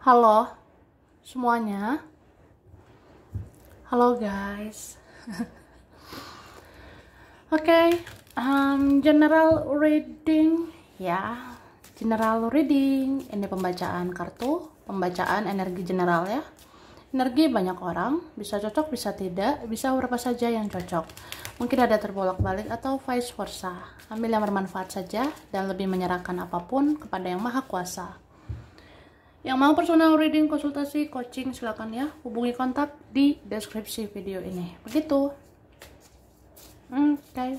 Halo semuanya, halo guys. Oke, general reading ya, general reading. Ini pembacaan kartu, pembacaan energi general ya. Energi banyak orang, bisa cocok, bisa tidak, bisa berapa saja yang cocok. Mungkin ada terbolak-balik atau vice versa. Ambil yang bermanfaat saja dan lebih menyerahkan apapun kepada Yang Maha Kuasa. Yang mau personal reading, konsultasi, coaching, silakan ya. Hubungi kontak di deskripsi video ini. Begitu. Oke.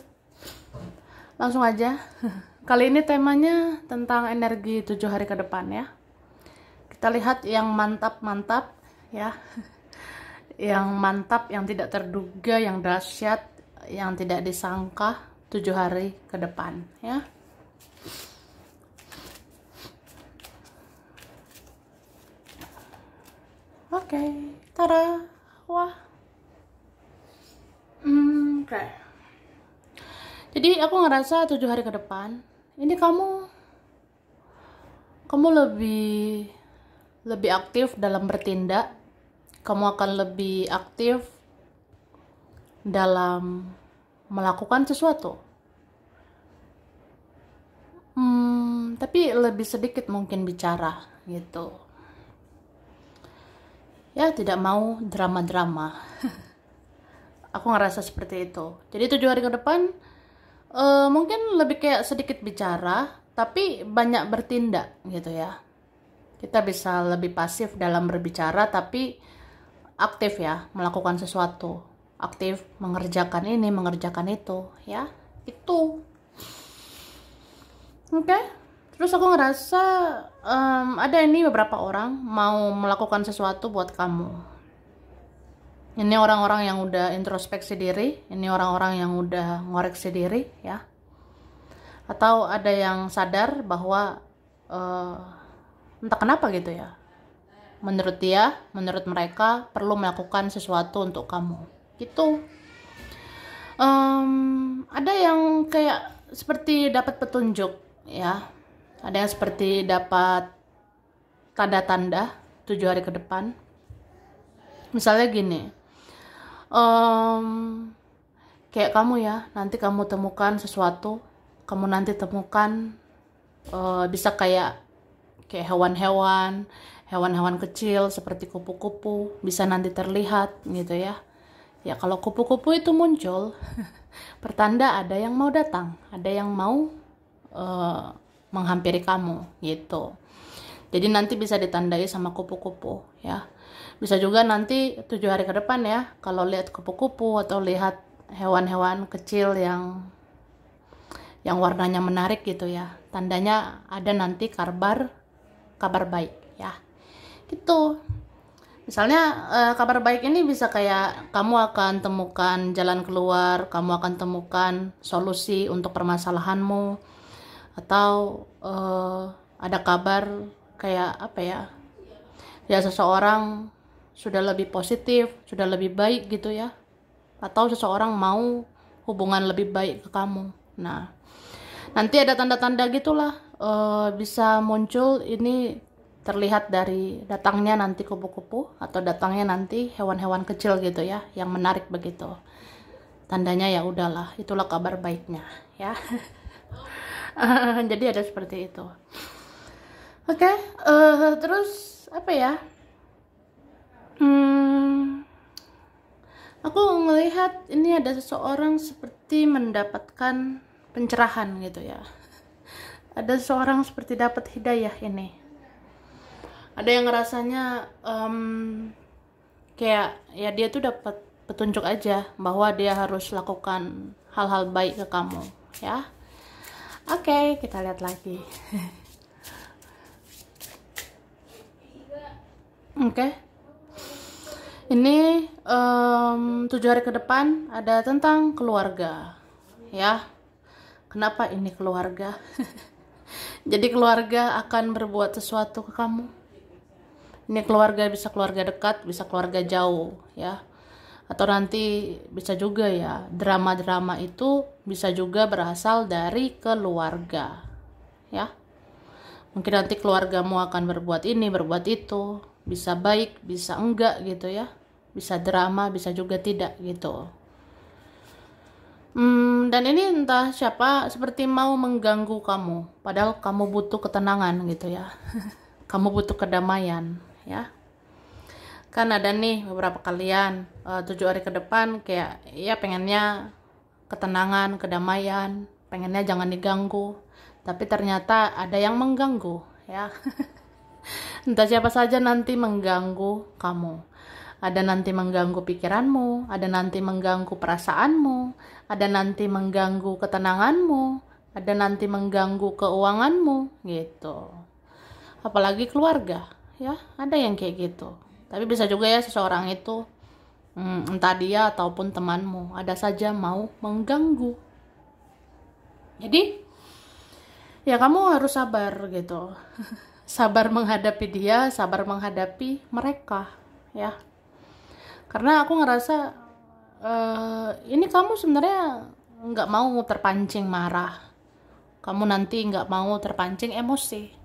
Langsung aja. Kali ini temanya tentang energi 7 hari ke depan ya. Kita lihat yang mantap-mantap ya. Yang mantap, yang tidak terduga, yang dahsyat, yang tidak disangka 7 hari ke depan ya. Oke, tara, wah. Oke. Jadi aku ngerasa 7 hari ke depan, ini kamu lebih aktif dalam bertindak. Kamu akan lebih aktif dalam melakukan sesuatu. Tapi lebih sedikit mungkin bicara gitu. Ya, tidak mau drama-drama. Aku ngerasa seperti itu. Jadi 7 hari ke depan mungkin lebih kayak sedikit bicara tapi banyak bertindak gitu ya. Kita bisa lebih pasif dalam berbicara tapi aktif ya, melakukan sesuatu, aktif mengerjakan ini, mengerjakan itu ya. Itu oke. Terus aku ngerasa ada ini beberapa orang mau melakukan sesuatu buat kamu. Ini orang-orang yang udah introspeksi diri, ini orang-orang yang udah ngoreksi diri ya. Atau ada yang sadar bahwa entah kenapa gitu ya. Menurut dia, menurut mereka perlu melakukan sesuatu untuk kamu. Gitu. Ada yang kayak seperti dapat petunjuk ya. Ada yang seperti dapat tanda-tanda 7 hari ke depan. Misalnya gini, kayak kamu ya, nanti kamu temukan sesuatu, kamu nanti temukan bisa kayak hewan-hewan kecil seperti kupu-kupu, bisa nanti terlihat gitu ya. Ya kalau kupu-kupu itu muncul, pertanda ada yang mau datang, ada yang mau menghampiri kamu gitu. Jadi nanti bisa ditandai sama kupu-kupu ya. Bisa juga nanti 7 hari ke depan ya, kalau lihat kupu-kupu atau lihat hewan-hewan kecil yang warnanya menarik gitu ya, tandanya ada nanti kabar baik ya. Gitu. Misalnya kabar baik ini bisa kayak kamu akan temukan jalan keluar, kamu akan temukan solusi untuk permasalahanmu, atau ada kabar kayak apa ya, seseorang sudah lebih positif, sudah lebih baik gitu ya, atau seseorang mau hubungan lebih baik ke kamu. Nah, nanti ada tanda-tanda gitulah bisa muncul. Ini terlihat dari datangnya nanti kupu-kupu atau datangnya nanti hewan-hewan kecil gitu ya, yang menarik begitu. Tandanya ya udahlah, itulah kabar baiknya ya. Jadi ada seperti itu. Oke, terus apa ya? Aku melihat ini ada seseorang seperti mendapatkan pencerahan gitu ya. Ada seseorang seperti dapat hidayah ini. Ada yang ngerasanya kayak ya dia tuh dapat petunjuk aja bahwa dia harus lakukan hal-hal baik ke kamu ya. Oke, kita lihat lagi. Oke. Ini 7 hari ke depan ada tentang keluarga ya. Kenapa ini keluarga? Jadi keluarga akan berbuat sesuatu ke kamu. Ini keluarga bisa keluarga dekat, bisa keluarga jauh ya. Atau nanti bisa juga ya, drama-drama itu bisa juga berasal dari keluarga ya. Mungkin nanti keluargamu akan berbuat ini, berbuat itu, bisa baik, bisa enggak gitu ya, bisa drama, bisa juga tidak gitu. Dan ini entah siapa seperti mau mengganggu kamu, padahal kamu butuh ketenangan gitu ya. Kamu butuh kedamaian ya. Kan ada nih beberapa kalian 7 hari ke depan kayak ya pengennya ketenangan, kedamaian, pengennya jangan diganggu, tapi ternyata ada yang mengganggu ya. Entah siapa saja nanti mengganggu kamu. Ada nanti mengganggu pikiranmu, ada nanti mengganggu perasaanmu, ada nanti mengganggu ketenanganmu, ada nanti mengganggu keuanganmu gitu. Apalagi keluarga ya, ada yang kayak gitu. Tapi bisa juga ya seseorang itu entah dia ataupun temanmu ada saja mau mengganggu. Jadi ya kamu harus sabar gitu. Sabar menghadapi dia, sabar menghadapi mereka ya. Karena aku ngerasa ini kamu sebenarnya nggak mau terpancing marah, kamu nanti nggak mau terpancing emosi.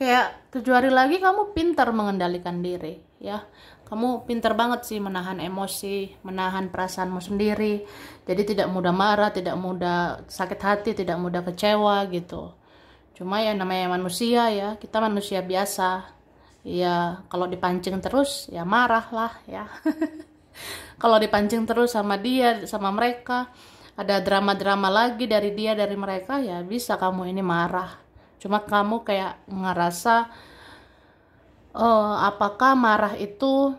Kayak 7 hari lagi kamu pintar mengendalikan diri ya, kamu pintar banget sih menahan emosi, menahan perasaanmu sendiri, jadi tidak mudah marah, tidak mudah sakit hati, tidak mudah kecewa gitu. Cuma ya namanya manusia ya, kita manusia biasa ya, kalau dipancing terus ya marah lah ya. Kalau dipancing terus sama dia, sama mereka, ada drama-drama lagi dari dia, dari mereka, ya bisa kamu ini marah. Cuma kamu kayak ngerasa apakah marah itu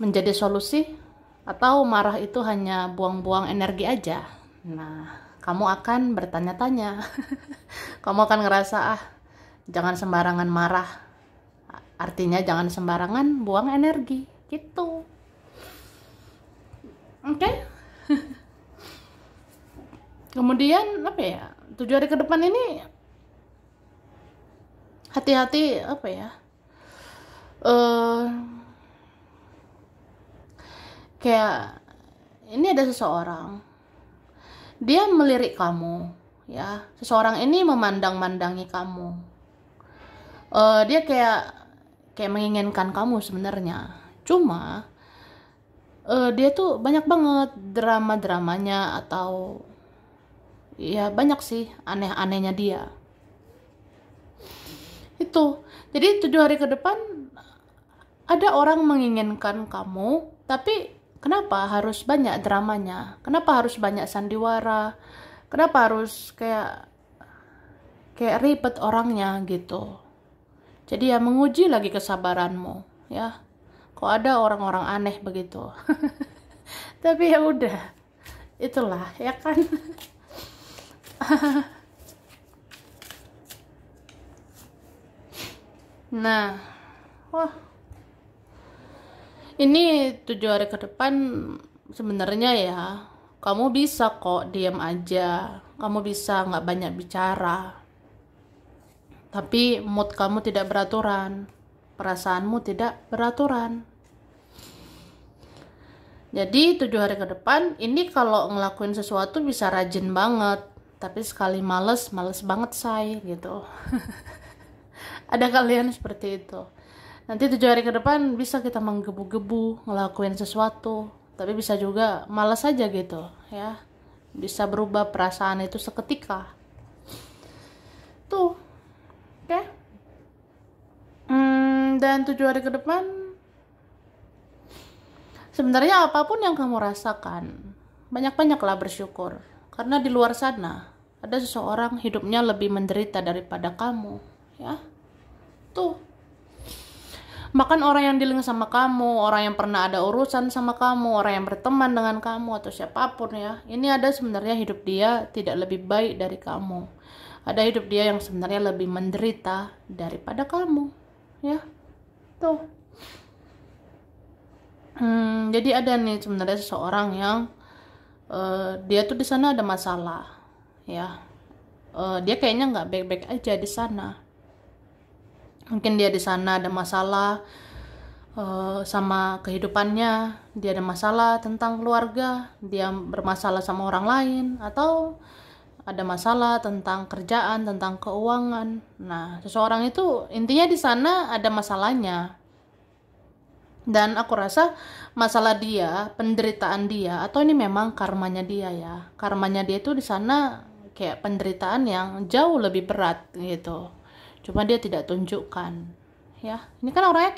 menjadi solusi atau marah itu hanya buang-buang energi aja. Nah, kamu akan bertanya-tanya. Kamu akan ngerasa jangan sembarangan marah, artinya jangan sembarangan buang energi gitu. Oke. Kemudian apa ya, 7 hari ke depan ini hati-hati apa ya, kayak ini ada seseorang, dia melirik kamu ya, seseorang ini memandang-mandangi kamu, dia kayak menginginkan kamu sebenarnya. Cuma dia tuh banyak banget drama-dramanya, atau ya banyak sih aneh-anehnya dia itu. Jadi 7 hari ke depan ada orang menginginkan kamu, tapi kenapa harus banyak dramanya, kenapa harus banyak sandiwara, kenapa harus kayak ribet orangnya gitu. Jadi ya menguji lagi kesabaranmu ya. Kok ada orang-orang aneh begitu. Tapi ya udah, itulah ya kan. Nah, wah, ini 7 hari ke depan sebenarnya ya, kamu bisa kok diam aja, kamu bisa nggak banyak bicara, tapi mood kamu tidak beraturan, perasaanmu tidak beraturan. Jadi 7 hari ke depan ini kalau ngelakuin sesuatu bisa rajin banget, tapi sekali males banget say gitu. Ada kalian seperti itu. Nanti 7 hari ke depan bisa kita menggebu-gebu ngelakuin sesuatu, tapi bisa juga males aja gitu ya. Bisa berubah perasaan itu seketika. Tuh, oke. Dan 7 hari ke depan sebenarnya apapun yang kamu rasakan, banyak-banyaklah bersyukur. Karena di luar sana ada seseorang hidupnya lebih menderita daripada kamu ya. Tuh, bahkan orang yang dealing sama kamu, orang yang pernah ada urusan sama kamu, orang yang berteman dengan kamu atau siapapun ya, ini ada sebenarnya hidup dia tidak lebih baik dari kamu. Ada hidup dia yang sebenarnya lebih menderita daripada kamu ya. Tuh. Jadi ada nih sebenarnya seseorang yang dia tuh di sana ada masalah ya. Dia kayaknya nggak baik-baik aja di sana. Mungkin dia di sana ada masalah sama kehidupannya, dia ada masalah tentang keluarga, dia bermasalah sama orang lain, atau ada masalah tentang kerjaan, tentang keuangan. Nah, seseorang itu intinya di sana ada masalahnya. Dan aku rasa masalah dia, penderitaan dia, atau ini memang karmanya dia ya. Karmanya dia itu di sana kayak penderitaan yang jauh lebih berat gitu. Cuma dia tidak tunjukkan. Ya, ini kan orangnya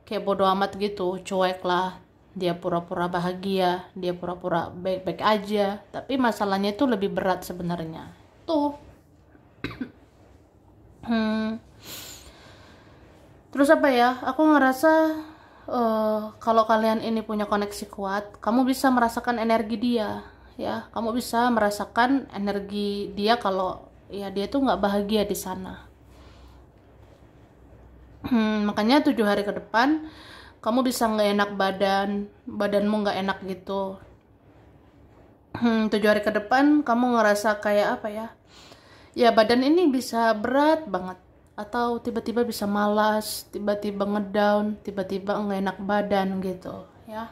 kayak bodo amat gitu, cuek lah. Dia pura-pura bahagia, dia pura-pura baik-baik aja, tapi masalahnya itu lebih berat sebenarnya. Tuh. Terus apa ya? Aku ngerasa kalau kalian ini punya koneksi kuat, kamu bisa merasakan energi dia, ya. Kamu bisa merasakan energi dia kalau ya dia tuh nggak bahagia di sana. Makanya 7 hari ke depan kamu bisa nggak enak badanmu nggak enak gitu. 7 hari ke depan kamu ngerasa kayak apa ya? Ya badan ini bisa berat banget, atau tiba-tiba bisa malas, tiba-tiba ngedown, tiba-tiba nggak enak badan gitu, ya.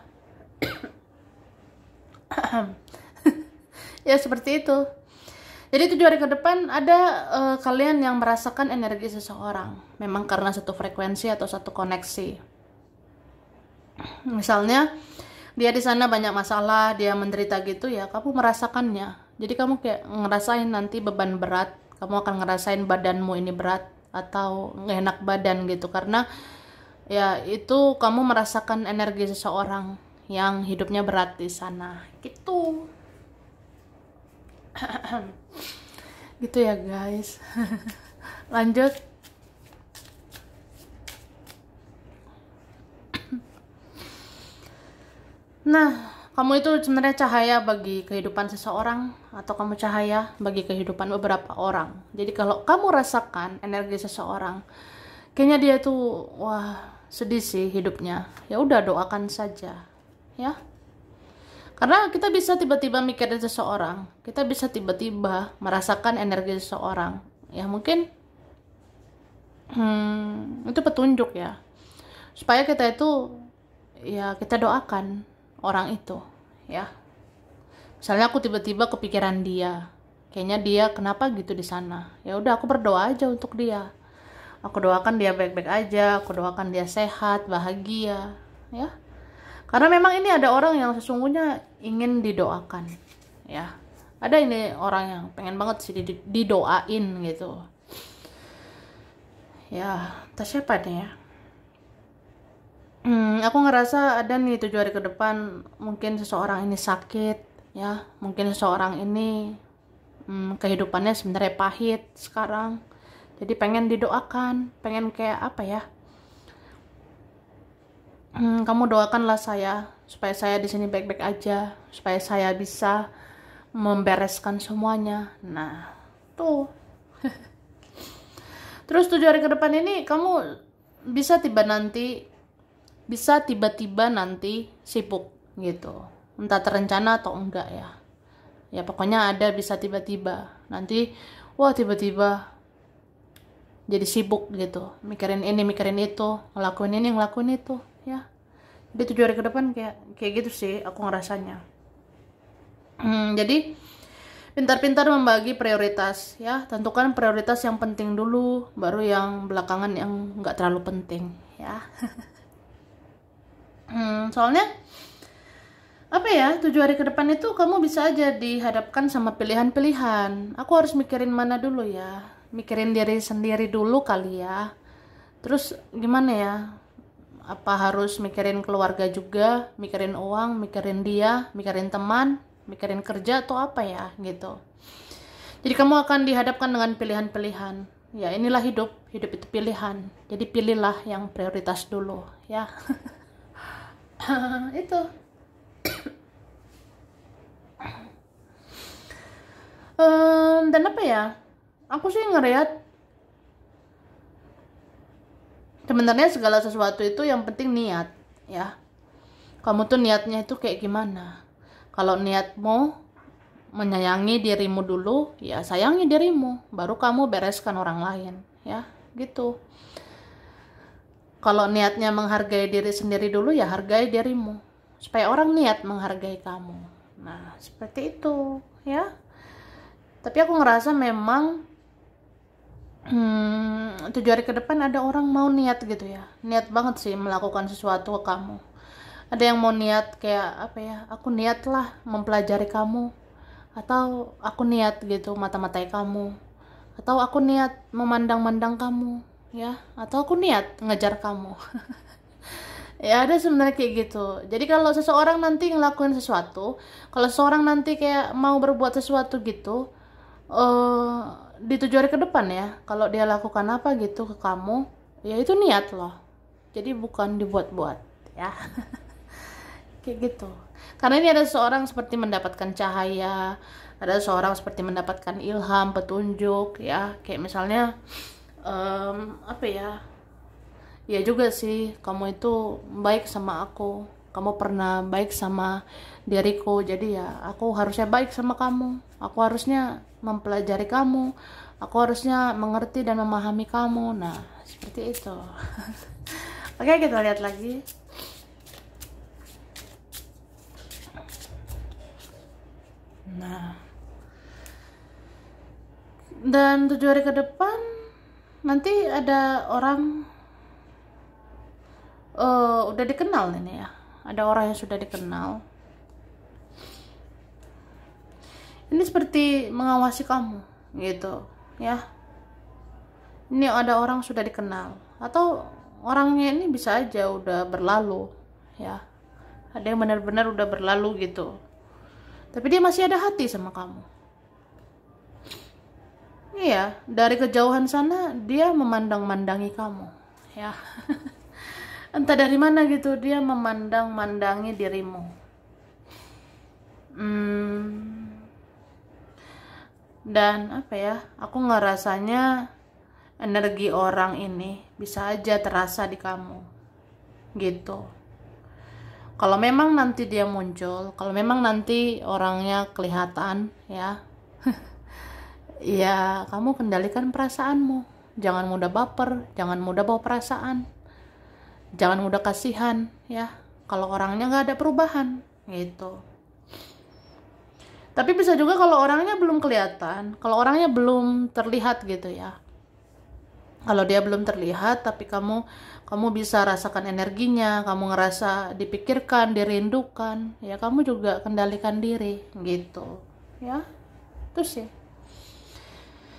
Ya seperti itu. Jadi 7 hari ke depan ada kalian yang merasakan energi seseorang, memang karena satu frekuensi atau satu koneksi. Misalnya dia di sana banyak masalah, dia menderita gitu ya, kamu merasakannya. Jadi kamu kayak ngerasain nanti beban berat, kamu akan ngerasain badanmu ini berat atau nggak enak badan gitu, karena ya itu kamu merasakan energi seseorang yang hidupnya berat di sana gitu. Gitu ya guys. Lanjut. Nah, kamu itu sebenarnya cahaya bagi kehidupan seseorang, atau kamu cahaya bagi kehidupan beberapa orang. Jadi kalau kamu rasakan energi seseorang, kayaknya dia tuh wah sedih sih hidupnya, ya udah doakan saja, ya. Karena kita bisa tiba-tiba mikirin seseorang, kita bisa tiba-tiba merasakan energi seseorang. Ya mungkin itu petunjuk ya, supaya kita itu ya kita doakan orang itu, ya. Misalnya aku tiba-tiba kepikiran dia, kayaknya dia kenapa gitu di sana, ya udah aku berdoa aja untuk dia. Aku doakan dia baik-baik aja, aku doakan dia sehat, bahagia, ya. Karena memang ini ada orang yang sesungguhnya ingin didoakan, ya. Ada ini orang yang pengen banget sih didoain gitu. Ya, entah siapa nih ya. Aku ngerasa ada nih 7 hari ke depan mungkin seseorang ini sakit, ya. Mungkin seseorang ini kehidupannya sebenarnya pahit sekarang. Jadi pengen didoakan, pengen kayak apa ya? Kamu doakanlah saya supaya saya di sini baik-baik aja, supaya saya bisa membereskan semuanya. Nah, tuh. Terus 7 hari ke depan ini kamu bisa tiba-tiba nanti sibuk gitu, entah terencana atau enggak ya. Ya pokoknya ada bisa tiba-tiba nanti, wah tiba-tiba jadi sibuk gitu, mikirin ini mikirin itu, ngelakuin ini ngelakuin itu, ya. Jadi 7 hari ke depan kayak gitu sih aku ngerasanya. Jadi pintar-pintar membagi prioritas, ya. Tentukan prioritas yang penting dulu, baru yang belakangan yang nggak terlalu penting, ya. Soalnya apa ya, 7 hari ke depan itu kamu bisa aja dihadapkan sama pilihan-pilihan. Aku harus mikirin mana dulu ya, mikirin diri sendiri dulu kali ya. Terus gimana ya, apa harus mikirin keluarga juga, mikirin uang, mikirin dia, mikirin teman, mikirin kerja atau apa ya gitu. Jadi kamu akan dihadapkan dengan pilihan-pilihan. Ya inilah hidup itu pilihan. Jadi pilihlah yang prioritas dulu, ya. Itu. Dan apa ya? Aku sih ngeliat sebenarnya segala sesuatu itu yang penting niat, ya. Kamu tuh niatnya itu kayak gimana? Kalau niatmu menyayangi dirimu dulu, ya sayangi dirimu, baru kamu bereskan orang lain, ya, gitu. Kalau niatnya menghargai diri sendiri dulu, ya hargai dirimu, supaya orang niat menghargai kamu. Nah, seperti itu, ya. Tapi aku ngerasa memang 7 hari ke depan ada orang mau niat gitu ya, niat banget sih melakukan sesuatu ke kamu. Ada yang mau niat kayak apa ya, aku niatlah mempelajari kamu, atau aku niat gitu mata-matai kamu, atau aku niat memandang-mandang kamu ya, atau aku niat ngejar kamu. Ya ada sebenarnya kayak gitu. Jadi kalau seseorang nanti ngelakuin sesuatu, kalau seseorang nanti kayak mau berbuat sesuatu gitu, eh di 7 hari ke depan ya, kalau dia lakukan apa gitu ke kamu, ya itu niat loh. Jadi bukan dibuat-buat ya. Kayak gitu. Karena ini ada seseorang seperti mendapatkan cahaya, ada seseorang seperti mendapatkan ilham, petunjuk ya. Kayak misalnya apa ya? Ya juga sih, kamu itu baik sama aku. Kamu pernah baik sama diriku, jadi ya aku harusnya baik sama kamu. Aku harusnya mempelajari kamu. Aku harusnya mengerti dan memahami kamu. Nah, seperti itu. Oke, kita lihat lagi. Nah, dan 7 hari ke depan nanti ada orang udah dikenal ini ya. Ada orang yang sudah dikenal. Ini seperti mengawasi kamu gitu ya. Ini ada orang sudah dikenal, atau orangnya ini bisa aja udah berlalu ya. Ada yang benar-benar udah berlalu gitu. Tapi dia masih ada hati sama kamu. Iya, dari kejauhan sana dia memandang-mandangi kamu ya. Entah dari mana gitu dia memandang-mandangi dirimu. Dan apa ya, aku ngerasanya energi orang ini bisa aja terasa di kamu gitu. Kalau memang nanti dia muncul, kalau memang nanti orangnya kelihatan ya, ya kamu kendalikan perasaanmu. Jangan mudah baper, jangan mudah bawa perasaan, jangan mudah kasihan ya. Kalau orangnya nggak ada perubahan gitu. Tapi bisa juga kalau orangnya belum kelihatan, kalau orangnya belum terlihat gitu ya. Kalau dia belum terlihat, tapi kamu bisa rasakan energinya, kamu ngerasa dipikirkan, dirindukan, ya kamu juga kendalikan diri gitu ya. Terus ya,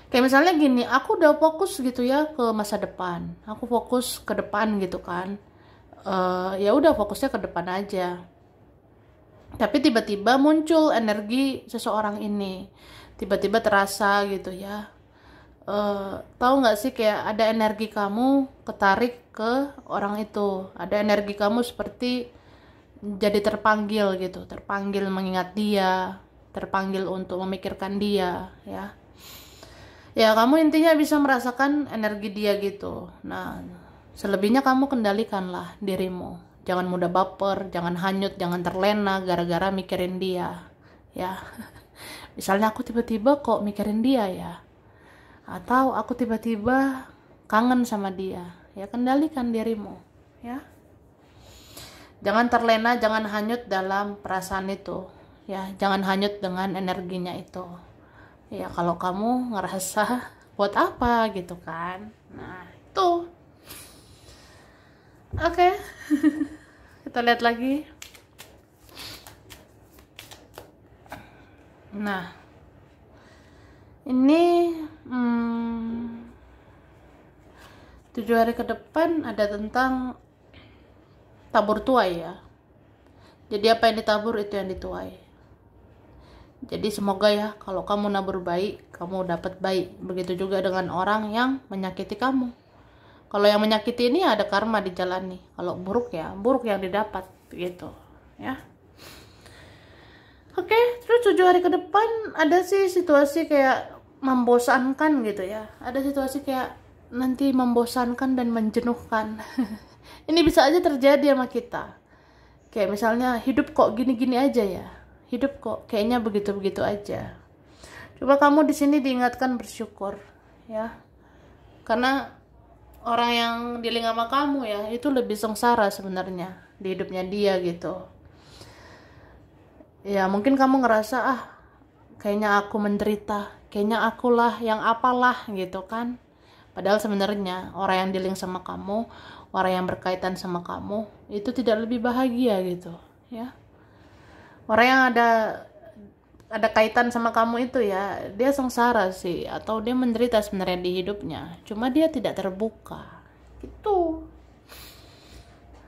kayak misalnya gini, aku udah fokus gitu ya ke masa depan, aku fokus ke depan gitu kan. Ya udah fokusnya ke depan aja. Tapi tiba-tiba muncul energi seseorang ini, tiba-tiba terasa gitu ya. Tahu nggak sih, kayak ada energi kamu ketarik ke orang itu, ada energi kamu seperti jadi terpanggil gitu, terpanggil mengingat dia, terpanggil untuk memikirkan dia ya. Ya kamu intinya bisa merasakan energi dia gitu. Nah, selebihnya kamu kendalikanlah dirimu. Jangan mudah baper, jangan hanyut, jangan terlena gara-gara mikirin dia ya. Misalnya aku tiba-tiba kok mikirin dia ya, atau aku tiba-tiba kangen sama dia, ya kendalikan dirimu ya. Jangan terlena, jangan hanyut dalam perasaan itu ya, jangan hanyut dengan energinya itu ya. Kalau kamu ngerasa buat apa gitu kan. Nah itu oke. Kita lihat lagi. Nah ini 7 hari ke depan ada tentang tabur tuai ya. Jadi apa yang ditabur itu yang dituai. Jadi semoga ya, kalau kamu nabur baik, kamu dapat baik. Begitu juga dengan orang yang menyakiti kamu. Kalau yang menyakiti ini ada karma dijalani. Kalau buruk ya, buruk yang didapat gitu ya. Oke, terus 7 hari ke depan ada sih situasi kayak membosankan gitu ya. Ada situasi kayak nanti membosankan dan menjenuhkan. Ini bisa aja terjadi sama kita. Kayak misalnya hidup kok gini-gini aja ya. Hidup kok kayaknya begitu-begitu aja. Coba kamu di sini diingatkan bersyukur ya. Karena orang yang dealing sama kamu ya, itu lebih sengsara sebenarnya di hidupnya dia gitu. Ya mungkin kamu ngerasa kayaknya aku menderita, kayaknya akulah yang apalah gitu kan. Padahal sebenarnya orang yang dealing sama kamu, orang yang berkaitan sama kamu itu tidak lebih bahagia gitu ya. Orang yang ada kaitan sama kamu itu ya, dia sengsara sih, atau dia menderita sebenarnya di hidupnya, cuma dia tidak terbuka gitu.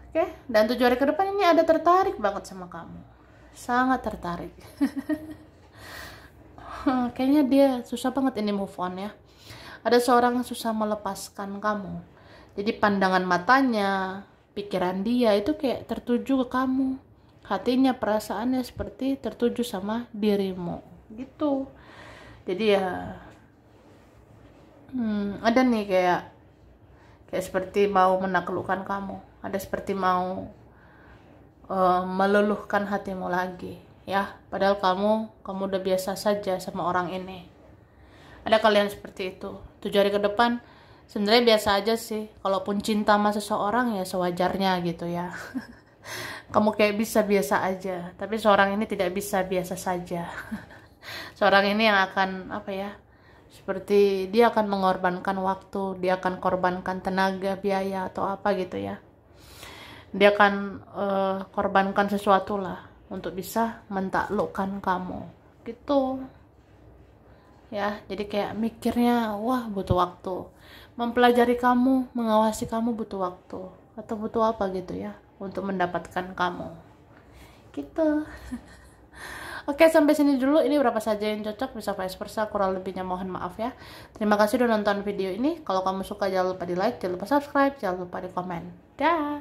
Oke, dan 7 hari ke depan ini ada tertarik banget sama kamu, sangat tertarik. Kayaknya dia susah banget ini move on ya. Ada seorang yang susah melepaskan kamu, jadi pandangan matanya, pikiran dia itu kayak tertuju ke kamu, hatinya, perasaannya seperti tertuju sama dirimu gitu. Jadi ya ada nih kayak seperti mau menaklukkan kamu, ada seperti mau meluluhkan hatimu lagi ya. Padahal kamu udah biasa saja sama orang ini. Ada kalian seperti itu. 7 hari ke depan sebenarnya biasa aja sih. Kalaupun cinta sama seseorang ya sewajarnya gitu ya. Kamu kayak bisa biasa aja, tapi seorang ini tidak bisa biasa saja. Seorang ini yang akan apa ya, seperti dia akan mengorbankan waktu, dia akan korbankan tenaga, biaya atau apa gitu ya. Dia akan korbankan sesuatu lah untuk bisa mentaklukkan kamu gitu ya. Jadi kayak mikirnya wah butuh waktu, mempelajari kamu, mengawasi kamu butuh waktu, atau butuh apa gitu ya untuk mendapatkan kamu gitu. Oke, sampai sini dulu. Ini berapa saja yang cocok, bisa vice versa, kurang lebihnya mohon maaf ya. Terima kasih udah nonton video ini. Kalau kamu suka jangan lupa di like, jangan lupa subscribe, jangan lupa di komen. Dah.